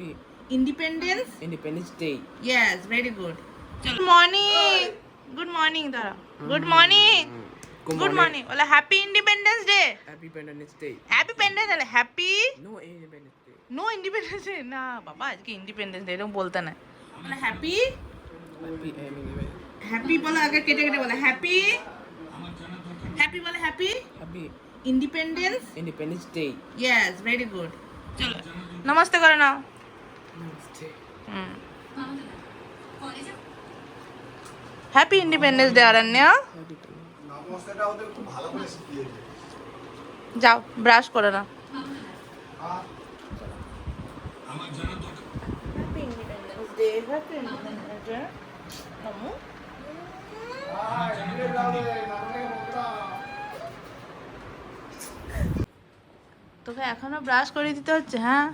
Happy Independence Day. Yes, very good. Good morning. Good morning, Dara. Good morning. Good morning. Well, Happy Independence Day. Happy Independence Day. Happy Independence Day. Happy No Independence Day. No Independence Day. না বাবা আজকে independence day এরকম বলতে না। বলে happy happy বলে আগে কেটে কেটে বলে হ্যাপি হ্যাপি বলে happy Happy Independence Day. Yes, very good. চলো নমস্তে করে নাও। Namaste. Happy independence day Aranya. Happy to নমস্কারটা ওদের খুব ভালো করে শিখিয়েছে। যাও ব্রাশ করে নাও। Happy independence day happy independence day নমো। তোকে এখনো ব্রাশ করে দিতে হচ্ছে? হ্যাঁ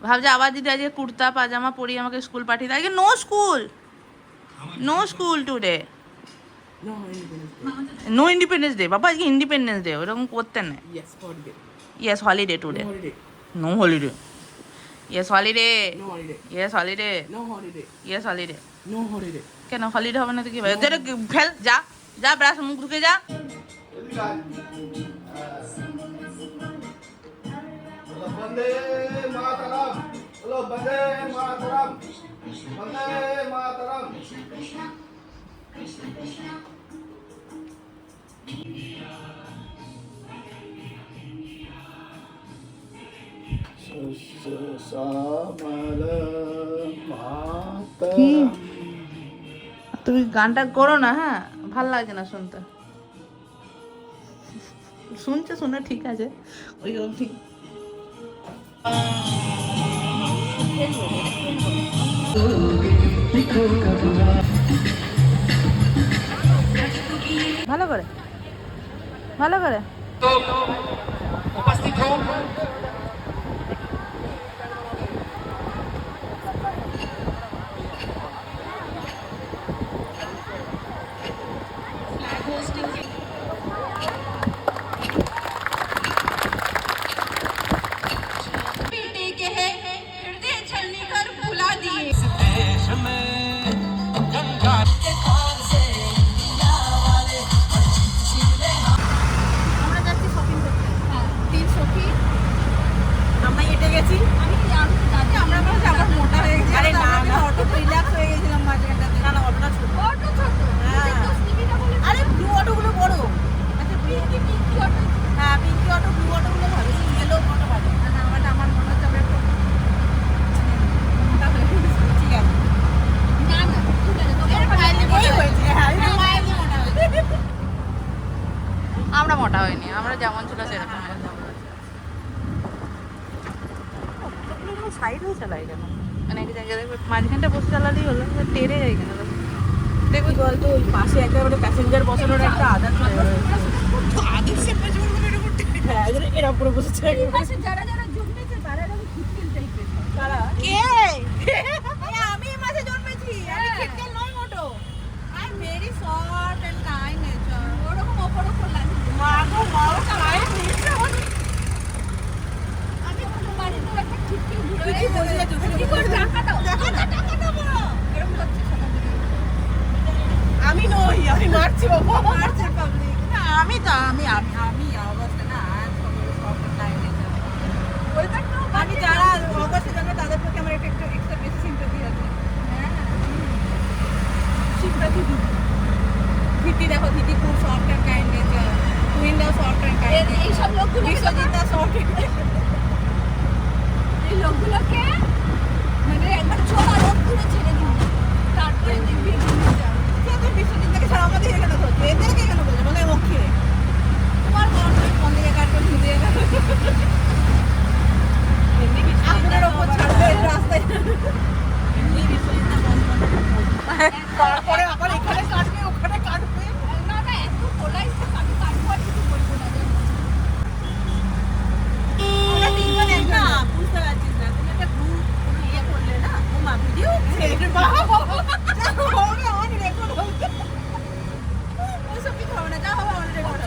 ভাবছে আবার যদি আজকে কুর্তা পাজামা পরিয়ে আমাকে স্কুল পাঠিয়ে দেয়। No school today. No Independence Day. No independence day বাবা, আজকে ইন্ডিপেন্ডেন্স ডে ওরকম করতে নেই। Yes, holiday. Yes holiday today. No holiday. No holiday. Yes holiday. No holiday. Yes holiday. No holiday. Yes holiday. No holiday. কেন holiday হবে না তো কি ভাই? ফেল যা যা ব্রাশ মুখ ঢুকে যা। বন্দে মাতরম, বলো বন্দে মাতরম, বন্দে মাতরম। কি তুমি গানটা করো না, হ্যাঁ ভাল লাগছে না শুনতে। শুনছে শুনে ঠিক আছে ওই ঠিক। ভালো করে ভালো করে उपस्थित हो बेटे के है हृदय छलनी कर भुला दिए। देश में गंगा আমরা যাচ্ছি শপিং করতে। হ্যাঁ, তিন সখী আমরা হেঁটে গেছি। আমরা বলছি আবার মোটা হয়ে গেছি। আরে না না, অটো রিল্যাক্স হয়ে গেছিলাম মাঝখানটাতে। না না, অটোটা ছোট। অটো ছোট। হ্যাঁ। আরে ব্লু অটোগুলো বড়। আচ্ছা পিঙ্কি অটো। হ্যাঁ পিঙ্কি অটো, ব্লু অটোগুলো ভালো, ইয়েলো অটো ভালো। না না, আমার মনে হচ্ছে আমরা একটু মোটা হয়ে গেছি। ঠিক আছে। না না, ঠিক আছে। তোকে ফাইনালি মোটা হয়েছে। হ্যাঁ, ফাইনালি মোটা হয়েছে। আমরা মোটা হয়নি, আমরা যেমন ছিল সেরকম। সাইড হয়ে চালাই কেন? মানে এক জায়গায় দেখবে মাঝখানটা বসে চালালেই হলো, টেরে যায় কেন? দেখো বলতো ওই পাশে একেবারে প্যাসেঞ্জার বসানোর একটা আদার হ্যাঁ এরা পুরো বসেছে। যারা যারা জন্মেছে তারা এরকম খিটখিল টাইপের। তারা কে? আমি এই মাসে জন্মেছি। আমি খিটখিল নই মোটো। I am very short and kind nature. ওরকম ওপর লাগে। মাগো মাও কাই নিছে। আমি তোমার তো একটা খিটখিল ঘুরে কি বলে যাচ্ছ? কি করে টাকা দাও? টাকা দাও বলো। এরকম করছে সকাল থেকে। আমি নই, আমি মারছি বাবা, মারছে পাবলিক। না আমি তো আমি অবস্থা না সব টাইম আছে। ওইটা তো আমি যারা অবস্থা জানে তাদের প্রতি আমার একটা এক্সট্রা বেশি সিম্প্যাথি আছে। হ্যাঁ সিম্প্যাথি দিদি দেখো, দিদি খুব সফট অ্যান্ড কাইন্ড নেচার। টুইনদাও সফট অ্যান্ড কাইন্ড। এই সব লোকগুলো বিশ্বজিৎদা সফট। এই লোকগুলোকে মানে একবার ছোড়া লোকগুলো ছেড়ে দিন, তারপরে দেখবি বিশ্বজিৎদাকে ছাড়া আমাদের এখানে ধরছে, এদেরকে কেন বলছে? বলে ওকে তোমার কোন দিকে কাটবে ঘুরে আপনার ওপর ছাড়বে রাস্তায়। এমনি বিশ্বজিৎদা তারপরে আবার এখানে কাটবে ওখানে কাটবে। না না, এত বলাই আমি কাটবো আর কিছু বলবো না। আমরা তিনজন একটা বুঝতে পারছিস না, তুমি একটা গ্রুপ ইয়ে করলে না, ও মা ভিডিও অন রেকর্ড হবে। ওসব কিছু হবে না, যা হবে অন রেকর্ড।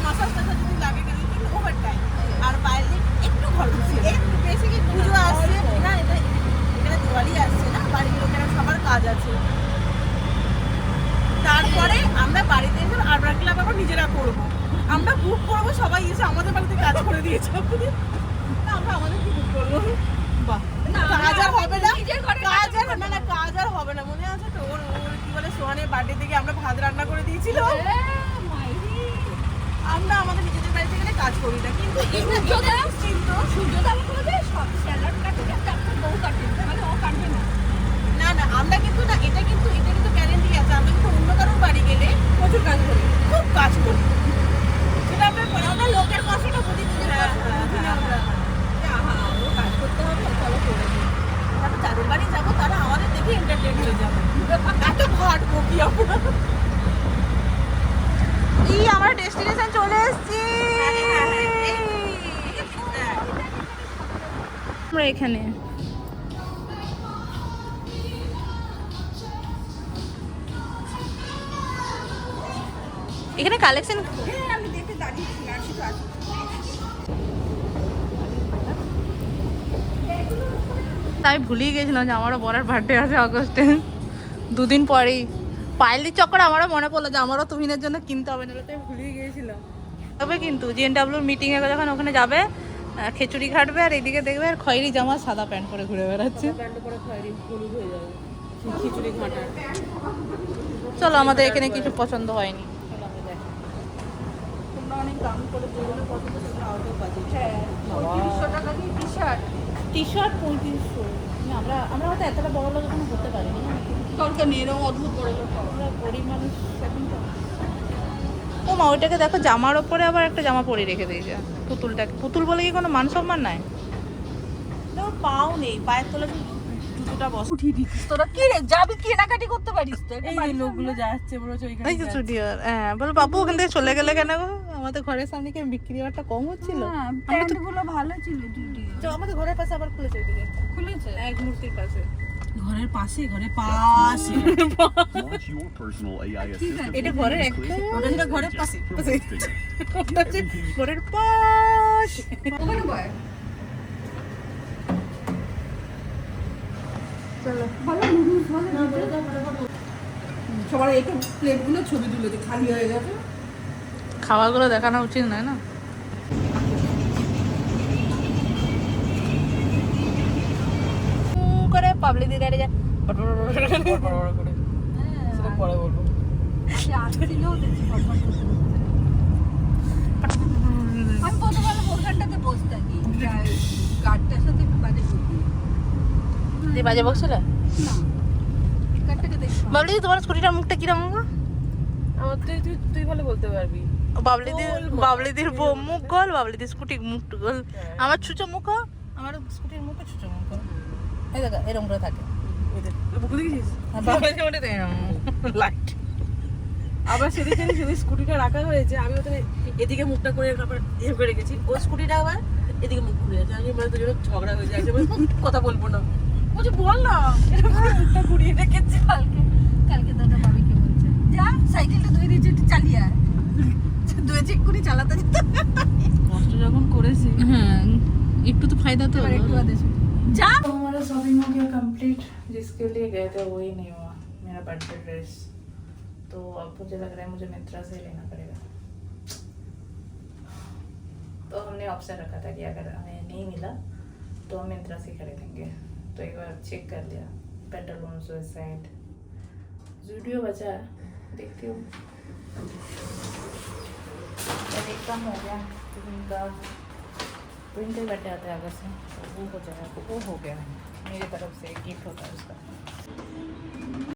মাসাজ টাসাজ যদি লাগে গেলে কিন্তু ওভার টাইম আর বাইরে একটু খরচ ছিল একটু বেশি কিন্তু পুজো আসছে না এটা এখানে দিওয়ালি আসছে না বাড়ির লোকেরা সবার কাজ আছে তারপরে আমরা বাড়িতে এসে আরবান ক্লাব আবার নিজেরা করবো আমরা বুক করবো সবাই এসে আমাদের বাড়িতে কাজ করে দিয়েছে না আমরা আমাদের কি বুক করবো বাহ কাজ আর হবে না কাজ আর হবে না মনে আছে তো ওর কি বলে সোহানের বার্থডে থেকে আমরা ভাত রান্না করে দিয়েছিল আমরা আমাদের নিজেদের বাড়িতে গেলে কাজ করি না কিন্তু না না আমরা কিন্তু না এটা কিন্তু গ্যারেন্টি আছে আমরা কিন্তু অন্য কারোর বাড়ি গেলে প্রচুর কাজ করি খুব কাজ করি সেটা আমরা লোকের কষ্টটা বুঝি আমরা কাজ করতে হবে চলো করে দিই তারপর যাদের বাড়ি যাবো তারা আমাদের দেখে এন্টারটেইন হয়ে যাবে এত ভাট বকি আমরা আমরা ডেস্টিনেশন চলে এসেছি আমরা এখানে এখানে কালেকশন আমি দেখতে দাঁড়িয়েছি আর কিছু আছে আমি ভুলেই গেছিলাম যে আমারও বড়ার বার্থডে আছে আগস্টে 2 দিন পরেই পাইলি চক্কর আমারও মনে পড়লো যে আমারও তুমিনের জন্য কিনতে হবে নাহলে তো আমি ভুলেই গিয়েছিলাম তবে কিন্তু জিএনডব্লিউর মিটিংয়ে যখন ওখানে যাবে খিচুড়ি খাটবে আর এইদিকে দেখবে আর খয়েরি জামা সাদা প্যান্ট পরে ঘুরে বেড়াচ্ছে প্যান্ট পরে খয়েরি হলুদ হয়ে যাবে খিচুড়ি ঘাটা চলো আমাদের এখানে কিছু পছন্দ হয়নি তোমরা অনেক দাম করে যেগুলো পছন্দ সেগুলো আউটও পাচ্ছি হ্যাঁ 300 টাকা দিয়ে টি শার্ট 3500 আমরা হয়তো এতটা বড় লোক এখনো করতে পারিনি দরকার নেই এরকম অদ্ভুত বড় লোক আমরা গরিব মানুষ এখন তো ও মা ওইটাকে দেখো জামার ওপরে আবার একটা জামা পরে রেখে দিয়েছে পুতুলটাকে পুতুল বলে কি কোনো মান সম্মান নাই তোর পাও নেই পায়ের তলে জুতোটা বস উঠিয়ে দিচ্ছিস তোরা কি রে যাবি কেনাকাটি করতে পারিস তো এই লোকগুলো যাচ্ছে মনে হচ্ছে ওইখানে এই তো ছুটি হ্যাঁ বলো বাবু ওখান থেকে চলে গেলে কেন গো আমাদের ঘরের সামনে কি বিক্রি হওয়াটা কম হচ্ছিল প্যান্টগুলো ভালো ছিল জুটি তো আমাদের ঘরের পাশে আবার খুলেছে ওইদিকে খুলেছে এক মূর্তির পাশে ঘরের পাশে ঘরের পাশে Launch your personal AI assistant. এটা ঘরের একদম ওটা ছিল ঘরের পাশে ওটা হচ্ছে ঘরের পাশ ওখানে বয় চলো ভালো নুডলস ভালো সবার একটু প্লেটগুলো ছবি তুলে দে খালি হয়ে গেছে খাবারগুলো দেখানো উচিত নয় না করে পাবলিক দিয়ে যায় বড় করে সেটা পরে বলবো আমি প্রথমবার ওখানটাতে বসে থাকি গাড়িটার সাথে বাজে বসি দিয়ে বাজে বকছিল না গাড়িটাকে দেখো বাবলি তোমার স্কুটিটার মুখটা কিরকম গো আমার তুই ভালো বলতে পারবি বাবলিদির মুখ গোল বাবলিদির স্কুটির মুখ গোল আমার ছুচো মুখ আমার স্কুটির মুখে ছুচো মুখ এই দেখো এরকম করে থাকে বুঝে দেখেছিস বাবলিদির মুখে লাইট আবার সেদিকে যদি স্কুটিটা রাখা হয়েছে আমি ওখানে এদিকে মুখটা করে আবার এ করে রেখেছি ও স্কুটিটা আবার এদিকে মুখ ঘুরে আছে আমি মানে দুজনের ঝগড়া হয়ে যায় কথা বলবো না বলছি বল না এরকম করে মুখটা ঘুরিয়ে রেখেছি কালকে দাদা বাবিকে বলছে যা সাইকেলটা ধুয়ে দিয়েছে একটু চালিয়ে আয় ধুয়ে চেক করে চালাতে যেতে কষ্ট যখন করেছি हाँ एक तो फायदा तो একটু আদেশ जा तो हमारा शॉपिंग हो गया कंप्लीट जिसके लिए गए थे वही नहीं हुआ मेरा बर्थडे ड्रेस तो अब मुझे लग रहा है मुझे मिंत्रा से लेना पड़ेगा तो हमने ऑप्शन रखा था कि अगर हमें नहीं मिला तो हम मिंत्रा से खरीदेंगे तो एक बार चेक कर लिया पेंटालून्स वेबसाइट वीडियो बचा है देखती हूँ एक कम हो गया इनका विंटर बर्थडे आता है अगस्त में तो वो हो जाएगा वो हो गया मेरी तरफ से गिफ्ट होता है उसका